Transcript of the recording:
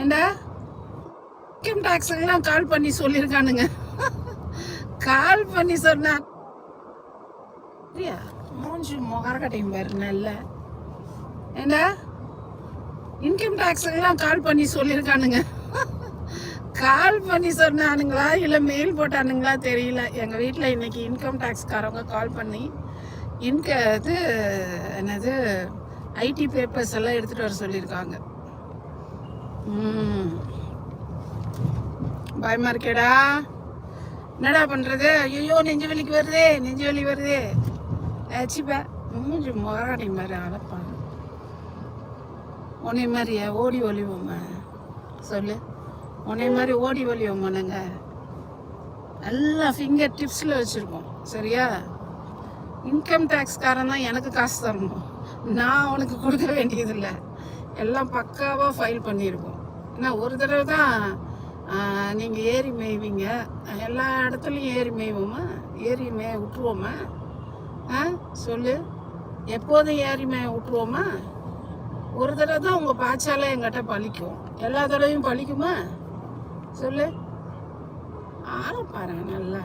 ஏண்டா இன்கம் டேக்ஸுக்கெல்லாம் கால் பண்ணி சொல்லியிருக்கானுங்க. கால் பண்ணி சொன்னா மூஞ்சி முகரக்கட்டையும் பாரு நல்ல. ஏண்டா இன்கம் டேக்ஸுக்கெல்லாம் கால் பண்ணி சொல்லியிருக்கானுங்க. கால் பண்ணி சொன்னானுங்களா இல்லை மெயில் போட்டானுங்களா தெரியல. எங்கள் வீட்டில் இன்னைக்கு இன்கம் டேக்ஸ்காரவங்க கால் பண்ணி இது என்னது ஐடி பேப்பர்ஸ் எல்லாம் எடுத்துகிட்டு வர சொல்லியிருக்காங்க. பயமா இருக்கேடா. என்னடா பண்ணுறது? ஐயோ நெஞ்சு வலிக்கு வருதே, நெஞ்சு வலி வருதே. ஆச்சுப்பா மூஞ்சி முகராட்டி மாதிரி அழப்பா. உன்னை மாதிரியா ஓடி ஒளிவோம்மா? சொல்லு, உன்னை மாதிரி ஓடி ஒளிவோம்மா? நாங்கள் எல்லாம் ஃபிங்கர் டிப்ஸில் வச்சுருக்கோம் சரியா? இன்கம் டேக்ஸ்காரன் தான் எனக்கு காசு தரணும், நான் உனக்கு கொடுக்க வேண்டியதில்லை. எல்லாம் பக்காவாக ஃபைல் பண்ணியிருக்கோம். ஏன்னா ஒரு தடவை தான் நீங்கள் ஏறி மேய்வீங்க, எல்லா இடத்துலையும் ஏறி மேய்வோமா? ஏறி மேய விட்டுருவோமா? சொல்லு, எப்போதும் ஏறி மேய விட்டுருவோமா? ஒரு தடவை தான் உங்கள் பாய்ச்சாலே எங்கிட்ட பழிக்கும், எல்லா தடவையும் பழிக்குமா? சொல்லு. ஆளை பாருங்க நல்லா.